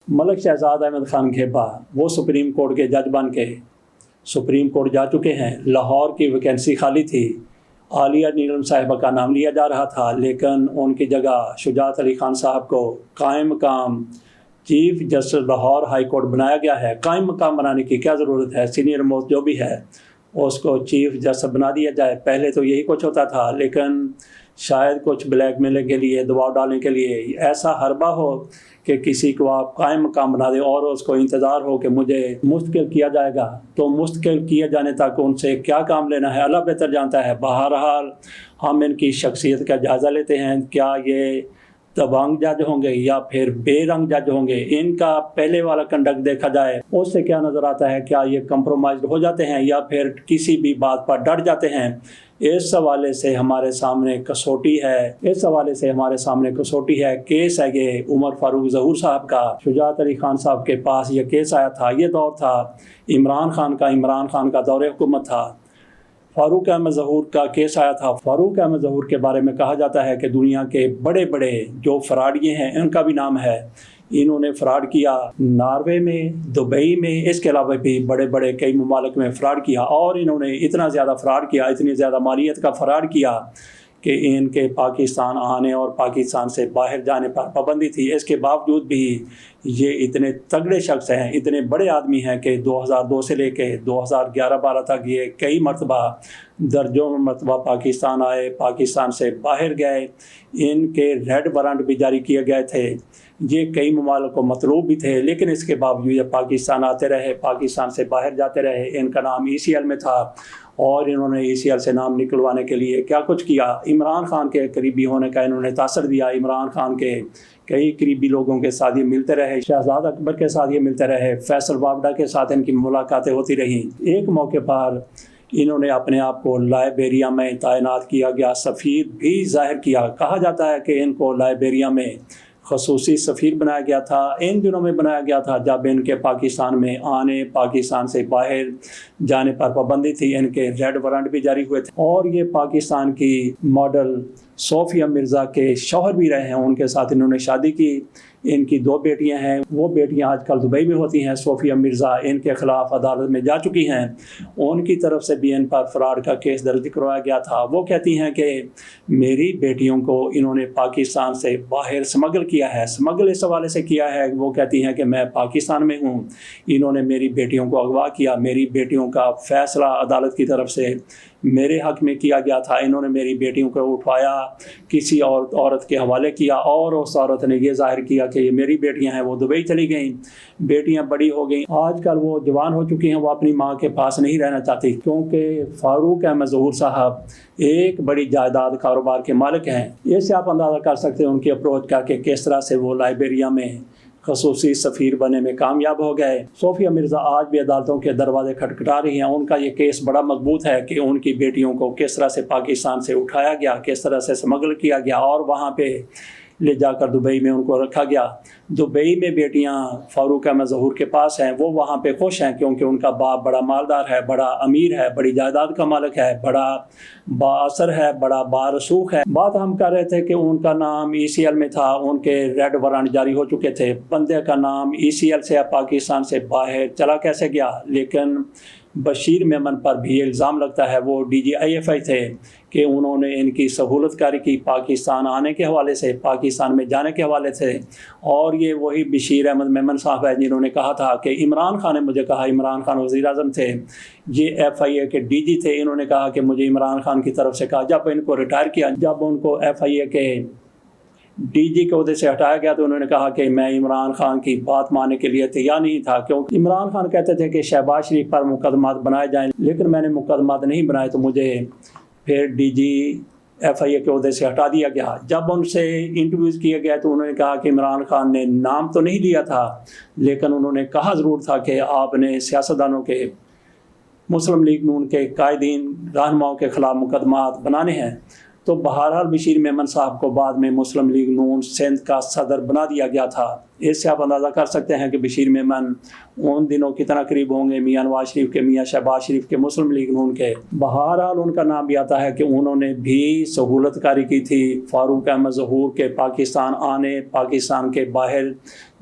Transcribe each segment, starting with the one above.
ملک شہزاد احمد خان کھیبا وہ supreme court کے جج بن کے سپریم کورٹ جا چکے ہیں۔ لاہور کی ویکینسی خالی تھی، عالیہ نیلم صاحبہ کا نام لیا جا رہا تھا، لیکن ان کی جگہ شجاعت علی خان صاحب کو قائم مقام chief justice Lahore high court بنایا گیا ہے۔ قائم مقام بنانے کی کیا ضرورت ہے؟ سینئر موسٹ جو بھی ہے اس کو چیف جسٹس بنا دیا جائے۔ پہلے تو یہی کچھ ہوتا تھا، لیکن شاید کچھ بلیک میلنگ کے لیے، دباؤ ڈالنے کے لیے ایسا حربہ ہو کہ کسی کو آپ قائم مقام بنا دیں اور اس کو انتظار ہو کہ مجھے مستقل کیا جائے گا، تو مستقل کیے جانے تک ان سے کیا کام لینا ہے اللہ بہتر جانتا ہے۔ بہرحال ہم ان کی شخصیت کا جائزہ لیتے ہیں، کیا یہ دبنگ جج ہوں گے یا پھر بے رنگ جج ہوں گے۔ ان کا پہلے والا کنڈکٹ دیکھا جائے اس سے کیا نظر آتا ہے، کیا یہ کمپرومائزڈ ہو جاتے ہیں یا پھر کسی بھی بات پر ڈٹ جاتے ہیں۔ اس حوالے سے ہمارے سامنے کسوٹی ہے، کیس ہے یہ عمر فاروق ظہور صاحب کا۔ شجاعت علی خان صاحب کے پاس یہ کیس آیا تھا، یہ دور تھا عمران خان کا دور حکومت تھا۔ فاروق احمد ظہور کا کیس آیا تھا۔ فاروق احمد ظہور کے بارے میں کہا جاتا ہے کہ دنیا کے بڑے بڑے جو فراڈیے ہیں ان کا بھی نام ہے۔ انہوں نے فراڈ کیا ناروے میں، دبئی میں، اس کے علاوہ بھی بڑے بڑے کئی ممالک میں فراڈ کیا، اور انہوں نے اتنا زیادہ فراڈ کیا، اتنی زیادہ مالیت کا فراڈ کیا کہ ان کے پاکستان آنے اور پاکستان سے باہر جانے پر پابندی تھی۔ اس کے باوجود بھی یہ اتنے تگڑے شخص ہیں، اتنے بڑے آدمی ہیں کہ 2002 سے لے کے 2011-12 تک یہ کئی مرتبہ درجوں مرتبہ پاکستان آئے، پاکستان سے باہر گئے، ان کے ریڈ وارنٹ بھی جاری کیے گئے تھے، یہ کئی ممالک کو مطلوب بھی تھے، لیکن اس کے باوجود یہ پاکستان آتے رہے، پاکستان سے باہر جاتے رہے۔ ان کا نام ECL میں تھا اور انہوں نے ECL سے نام نکلوانے کے لیے کیا کچھ کیا۔ عمران خان کے قریبی ہونے کا انہوں نے تاثر دیا، عمران خان کے کئی قریبی لوگوں کے ساتھ یہ ملتے رہے، شہزاد اکبر کے ساتھ یہ ملتے رہے، فیصل وابڈا کے ساتھ ان کی ملاقاتیں ہوتی رہیں۔ ایک موقع پر انہوں نے اپنے آپ کو لائبیریا میں تعینات کیا گیا، سفیر بھی ظاہر کیا۔ کہا جاتا ہے کہ ان کو لائبیریا میں خصوصی سفیر بنایا گیا تھا۔ ان دنوں میں بنایا گیا تھا جب ان کے پاکستان میں آنے، پاکستان سے باہر جانے پر پابندی تھی، ان کے ریڈ وارنٹ بھی جاری ہوئے تھے، اور یہ پاکستان کی ماڈل صوفیہ مرزا کے شوہر بھی رہے ہیں، ان کے ساتھ انہوں نے شادی کی۔ ان کی 2 بیٹیاں ہیں، وہ بیٹیاں آج کل دبئی میں ہوتی ہیں۔ صوفیہ مرزا ان کے خلاف عدالت میں جا چکی ہیں، ان کی طرف سے بھی ان پر فراڈ کا کیس درج کروایا گیا تھا۔ وہ کہتی ہیں کہ میری بیٹیوں کو انہوں نے پاکستان سے باہر سمگل کیا ہے۔ سمگل اس حوالے سے کیا ہے، وہ کہتی ہیں کہ میں پاکستان میں ہوں، انہوں نے میری بیٹیوں کو اغوا کیا، میری بیٹیوں کا فیصلہ عدالت کی طرف سے میرے حق میں کیا گیا تھا، انہوں نے میری بیٹیوں کو اٹھایا، کسی اور عورت کے حوالے کیا، اور اس عورت نے یہ ظاہر کیا کہ یہ میری بیٹیاں ہیں۔ وہ دبئی چلی گئیں، بیٹیاں بڑی ہو گئیں، آج کل وہ جوان ہو چکی ہیں، وہ اپنی ماں کے پاس نہیں رہنا چاہتی، کیونکہ فاروق احمد ظہور صاحب ایک بڑی جائیداد کاروبار کے مالک ہیں۔ اس سے آپ اندازہ کر سکتے ہیں ان کی اپروچ کا کہ کس طرح سے وہ لائبیریا میں خصوصی سفیر بننے میں کامیاب ہو گئے۔ صوفیہ مرزا آج بھی عدالتوں کے دروازے کھٹکھٹا رہی ہیں، ان کا یہ کیس بڑا مضبوط ہے کہ ان کی بیٹیوں کو کس طرح سے پاکستان سے اٹھایا گیا، کس طرح سے سمگل کیا گیا اور وہاں پہ لے جا کر دبئی میں ان کو رکھا گیا۔ دبئی میں بیٹیاں فاروق احمد ظہور کے پاس ہیں، وہ وہاں پہ خوش ہیں کیونکہ ان کا باپ بڑا مالدار ہے، بڑا امیر ہے، بڑی جائیداد کا مالک ہے، بڑا بااثر ہے، بڑا بارسوخ ہے۔ بات ہم کر رہے تھے کہ ان کا نام ECL میں تھا، ان کے ریڈ وارنٹ جاری ہو چکے تھے، بندے کا نام ECL سے پاکستان سے باہر چلا کیسے گیا؟ لیکن بشیر میمن پر بھی الزام لگتا ہے، وہ DG IFI تھے، کہ انہوں نے ان کی سہولت کاری کی پاکستان آنے کے حوالے سے، پاکستان میں جانے کے حوالے سے۔ اور یہ وہی بشیر احمد میمن صاحب ہے جنہوں نے کہا تھا کہ عمران خان نے مجھے کہا، عمران خان وزیر اعظم تھے، یہ FIA کے DG تھے، انہوں نے کہا کہ مجھے عمران خان کی طرف سے کہا، جب ان کو ریٹائر کیا، جب ان کو FIA کے DG کے عہدے سے ہٹایا گیا تو انہوں نے کہا کہ میں عمران خان کی بات ماننے کے لیے تیار نہیں تھا، کیونکہ عمران خان کہتے تھے کہ شہباز شریف پر مقدمات بنائے جائیں، لیکن میں نے مقدمات نہیں بنائے تو مجھے پھر DG FIA کے عہدے سے ہٹا دیا گیا۔ جب ان سے انٹرویوز کیے گئے تو انہوں نے کہا کہ عمران خان نے نام تو نہیں لیا تھا، لیکن انہوں نے کہا ضرور تھا کہ آپ نے سیاستدانوں کے، مسلم لیگ نون کے قائدین، رہنماؤں کے خلاف مقدمات بنانے ہیں۔ تو بہرحال بشیر میمن صاحب کو بعد میں مسلم لیگ نون سندھ کا صدر بنا دیا گیا تھا۔ اس سے آپ اندازہ کر سکتے ہیں کہ بشیر میمن ان دنوں کتنا قریب ہوں گے میاں نواز شریف کے، میاں شہباز شریف کے، مسلم لیگ نون کے۔ بہرحال ان کا نام بھی آتا ہے کہ انہوں نے بھی سہولت کاری کی تھی فاروق احمد ظہور کے پاکستان آنے، پاکستان کے باہر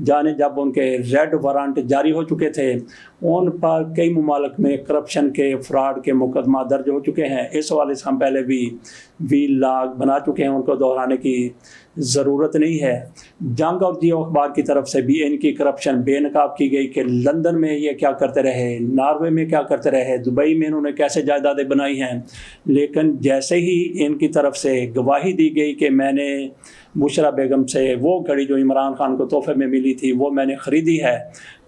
جانے۔ جب ان کے ریڈ وارنٹ جاری ہو چکے تھے، ان پر کئی ممالک میں کرپشن کے، فراڈ کے مقدمہ درج ہو چکے ہیں۔ اس حوالے سے ہم پہلے بھی لاگ بنا چکے ہیں، ان کو دہرانے کی ضرورت نہیں ہے۔ جنگ اور جیو اخبار کی طرف سے بھی ان کی کرپشن بے نقاب کی گئی کہ لندن میں یہ کیا کرتے رہے، ناروے میں کیا کرتے رہے، دبئی میں انہوں نے کیسے جائیدادیں بنائی ہیں۔ لیکن جیسے ہی ان کی طرف سے گواہی دی گئی کہ میں نے بشرا بیگم سے وہ گھڑی جو عمران خان کو تحفے میں ملی تھی وہ میں نے خریدی ہے،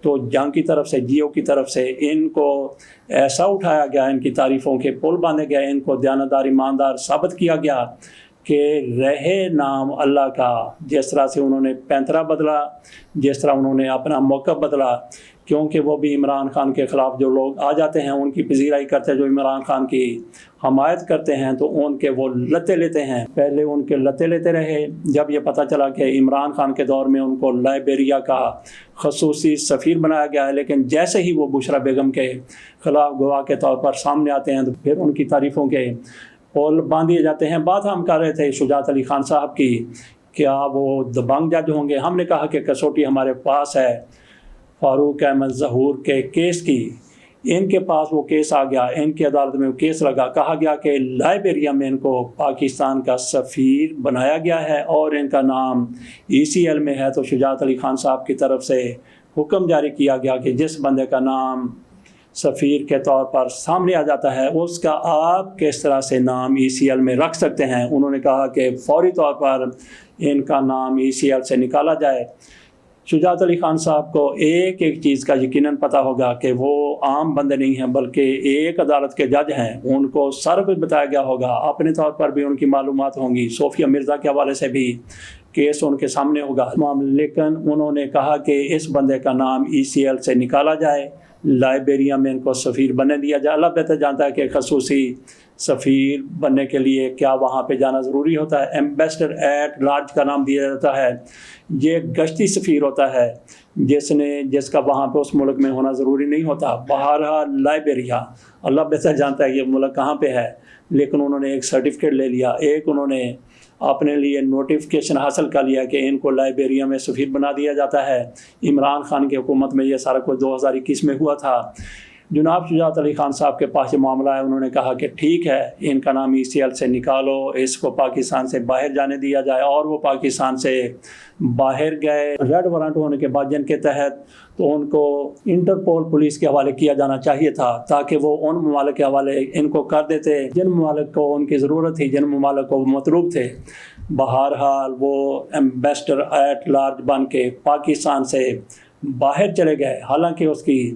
تو جنگ کی طرف سے، جیو کی طرف سے ان کو ایسا اٹھایا گیا، ان کی تعریفوں کے پل باندھے گئے، ان کو دیانتدار ایماندار ثابت کیا گیا کہ رہے نام اللہ کا۔ جس طرح سے انہوں نے پینترا بدلا، جس طرح انہوں نے اپنا موقف بدلا، کیونکہ وہ بھی عمران خان کے خلاف جو لوگ آ جاتے ہیں ان کی پذیرائی کرتے ہیں، جو عمران خان کی حمایت کرتے ہیں، تو ان کے وہ لتے لیتے ہیں۔ پہلے ان کے لتے لیتے رہے، جب یہ پتہ چلا کہ عمران خان کے دور میں ان کو لائبیریا کا خصوصی سفیر بنایا گیا ہے، لیکن جیسے ہی وہ بشرا بیگم کے خلاف گواہ کے طور پر سامنے آتے ہیں تو پھر ان کی تعریفوں کے پول باندھ دیے جاتے ہیں۔ بات ہم کر رہے تھے شجاعت علی خان صاحب کی، کیا وہ دبنگ جج ہوں گے؟ ہم نے کہا کہ کسوٹی ہمارے پاس ہے فاروق احمد ظہور کے کیس کی۔ ان کے پاس وہ کیس آ گیا، ان کی عدالت میں وہ کیس لگا، کہا گیا کہ لائبیریا میں ان کو پاکستان کا سفیر بنایا گیا ہے اور ان کا نام ECL میں ہے۔ تو شجاعت علی خان صاحب کی طرف سے حکم جاری کیا گیا کہ جس بندے کا نام سفیر کے طور پر سامنے آ جاتا ہے اس کا آپ کس طرح سے نام ECL میں رکھ سکتے ہیں۔ انہوں نے کہا کہ فوری طور پر ان کا نام ECL سے نکالا جائے۔ شجاعت علی خان صاحب کو ایک ایک چیز کا یقیناً پتہ ہوگا کہ وہ عام بندے نہیں ہیں بلکہ ایک عدالت کے جج ہیں، ان کو سارا کچھ بتایا گیا ہوگا، اپنے طور پر بھی ان کی معلومات ہوں گی، صوفیہ مرزا کے حوالے سے بھی کیس ان کے سامنے ہوگا۔ لیکن انہوں نے کہا کہ اس بندے کا نام ECL سے نکالا جائے، لائبیریا میں ان کو سفیر بننے دیا جائے۔ اللہ بہتر جانتا ہے کہ خصوصی سفیر بننے کے لیے کیا وہاں پہ جانا ضروری ہوتا ہے۔ ایمبیسڈر ایٹ لارج کا نام دیا جاتا ہے، یہ گشتی سفیر ہوتا ہے جس کا وہاں پہ اس ملک میں ہونا ضروری نہیں ہوتا۔ بہرحال لائبیریا، اللہ بہتر جانتا ہے یہ ملک کہاں پہ ہے، لیکن انہوں نے ایک سرٹیفکیٹ لے لیا، ایک انہوں نے اپنے لیے نوٹیفکیشن حاصل کر لیا کہ ان کو لائبیریا میں سفیر بنا دیا جاتا ہے۔ عمران خان کی حکومت میں یہ سارا کچھ 2021 میں ہوا تھا۔ جناب شجاعت علی خان صاحب کے پاس یہ معاملہ ہے، انہوں نے کہا کہ ٹھیک ہے، ان کا نام ECL سے نکالو، اس کو پاکستان سے باہر جانے دیا جائے، اور وہ پاکستان سے باہر گئے ریڈ وارنٹ ہونے کے بعد، جن کے تحت تو ان کو انٹرپول پولیس کے حوالے کیا جانا چاہیے تھا تاکہ وہ ان ممالک کے حوالے ان کو کر دیتے جن ممالک کو ان کی ضرورت تھی، جن ممالک کو مطلوب تھے۔ بہرحال وہ ایمبیسڈر ایٹ لارج بن کے پاکستان سے باہر چلے گئے، حالانکہ اس کی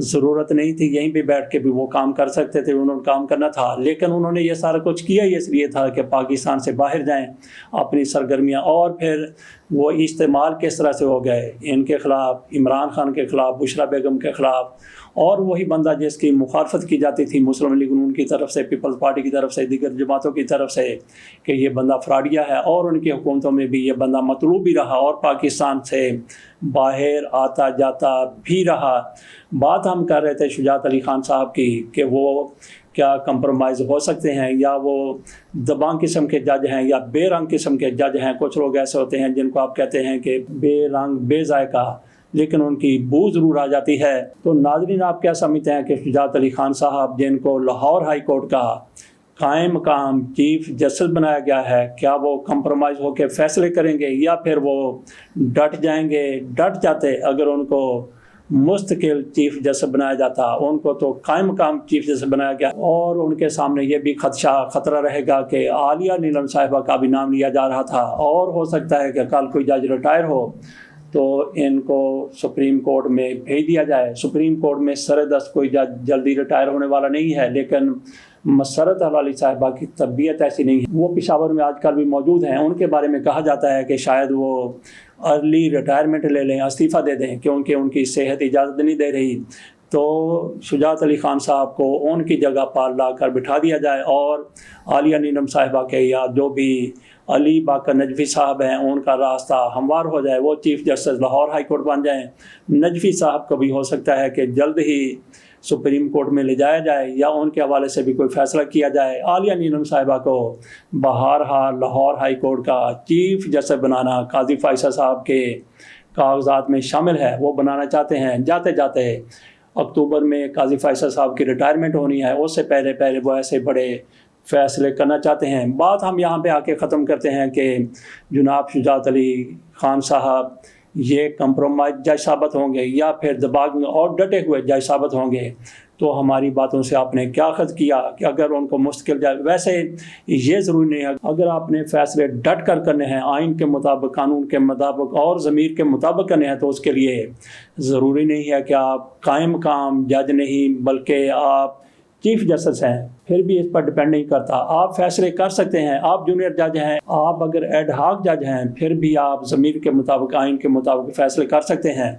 ضرورت نہیں تھی، یہیں پہ بیٹھ کے بھی وہ کام کر سکتے تھے، انہوں نے کام کرنا تھا، لیکن انہوں نے یہ سارا کچھ کیا ہی اس لیے تھا کہ پاکستان سے باہر جائیں اپنی سرگرمیاں۔ اور پھر وہ استعمال کس طرح سے ہو گئے ان کے خلاف، عمران خان کے خلاف، بشرا بیگم کے خلاف، اور وہی بندہ جس کی مخالفت کی جاتی تھی مسلم لیگ نون کی طرف سے، پیپلز پارٹی کی طرف سے، دیگر جماعتوں کی طرف سے کہ یہ بندہ فراڈیا ہے، اور ان کی حکومتوں میں بھی یہ بندہ مطلوب بھی رہا اور پاکستان سے باہر آتا جاتا بھی رہا۔ بات ہم کر رہے تھے شجاعت علی خان صاحب کی کہ وہ کیا کمپرومائز ہو سکتے ہیں، یا وہ دبانگ قسم کے جج ہیں یا بے رنگ قسم کے جج ہیں۔ کچھ لوگ ایسے ہوتے ہیں جن کو آپ کہتے ہیں کہ بے رنگ بے ذائقہ، لیکن ان کی بو ضرور آ جاتی ہے۔ تو ناظرین، آپ کیا سمجھتے ہیں کہ شجاعت علی خان صاحب جن کو لاہور ہائی کورٹ کا قائم مقام چیف جسٹس بنایا گیا ہے، کیا وہ کمپرومائز ہو کے فیصلے کریں گے، یا پھر وہ ڈٹ جائیں گے؟ ڈٹ جاتے اگر ان کو مستقل چیف جسٹس بنایا جاتا، ان کو تو قائم مقام چیف جسٹس بنایا گیا، اور ان کے سامنے یہ بھی خطرہ رہے گا کہ عالیہ نیلم صاحبہ کا بھی نام لیا جا رہا تھا، اور ہو سکتا ہے کہ کل کوئی جج ریٹائر ہو تو ان کو سپریم کورٹ میں بھیج دیا جائے۔ سپریم کورٹ میں سر دست کوئی جج جلدی ریٹائر ہونے والا نہیں ہے، لیکن مسرت حلالی صاحبہ کی طبیعت ایسی نہیں ہے، وہ پشاور میں آج کل بھی موجود ہیں۔ ان کے بارے میں کہا جاتا ہے کہ شاید وہ ارلی ریٹائرمنٹ لے لیں، استعفیٰ دے دیں، کیونکہ ان کی صحت اجازت نہیں دے رہی۔ تو شجاعت علی خان صاحب کو ان کی جگہ پر لا کر بٹھا دیا جائے اور عالیہ نیلم صاحبہ کے یا جو بھی علی باقر نجفی صاحب ہیں ان کا راستہ ہموار ہو جائے، وہ chief justice Lahore high court بن جائیں۔ نجفی صاحب کو بھی ہو سکتا ہے کہ جلد ہی سپریم کورٹ میں لے جایا جائے یا ان کے حوالے سے بھی کوئی فیصلہ کیا جائے۔ عالیہ نیلم صاحبہ کو بہرحال لاہور ہائی کورٹ کا چیف جسٹس بنانا قاضی فائصہ صاحب کے کاغذات میں شامل ہے، وہ بنانا چاہتے ہیں۔ جاتے جاتے اکتوبر میں قاضی فائصہ صاحب کی ریٹائرمنٹ ہونی ہے، اس سے پہلے وہ ایسے بڑے فیصلے کرنا چاہتے ہیں۔ بات ہم یہاں پہ آ کے ختم کرتے ہیں کہ جناب شجاعت علی خان صاحب یہ کمپرومائز جج ثابت ہوں گے یا پھر دباغ اور ڈٹے ہوئے جج ثابت ہوں گے، تو ہماری باتوں سے آپ نے کیا اخذ کیا کہ اگر ان کو مستقل جائے؟ ویسے یہ ضروری نہیں ہے، اگر آپ نے فیصلے ڈٹ کر کرنے ہیں، آئین کے مطابق، قانون کے مطابق اور ضمیر کے مطابق کرنے ہیں، تو اس کے لیے ضروری نہیں ہے کہ آپ قائم مقام جج نہیں بلکہ آپ چیف جسٹس ہیں، پھر بھی اس پر ڈپینڈ نہیں کرتا۔ آپ فیصلے کر سکتے ہیں، آپ جونیئر جج ہیں، آپ اگر ایڈ ہاک جج ہیں، پھر بھی آپ ضمیر کے مطابق، آئین کے مطابق فیصلے کر سکتے ہیں۔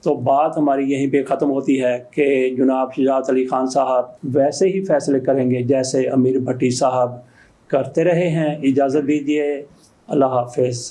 تو بات ہماری یہیں پہ ختم ہوتی ہے کہ جناب شجاعت علی خان صاحب ویسے ہی فیصلے کریں گے جیسے امیر بھٹی صاحب کرتے رہے ہیں۔ اجازت دیجیے، اللہ حافظ۔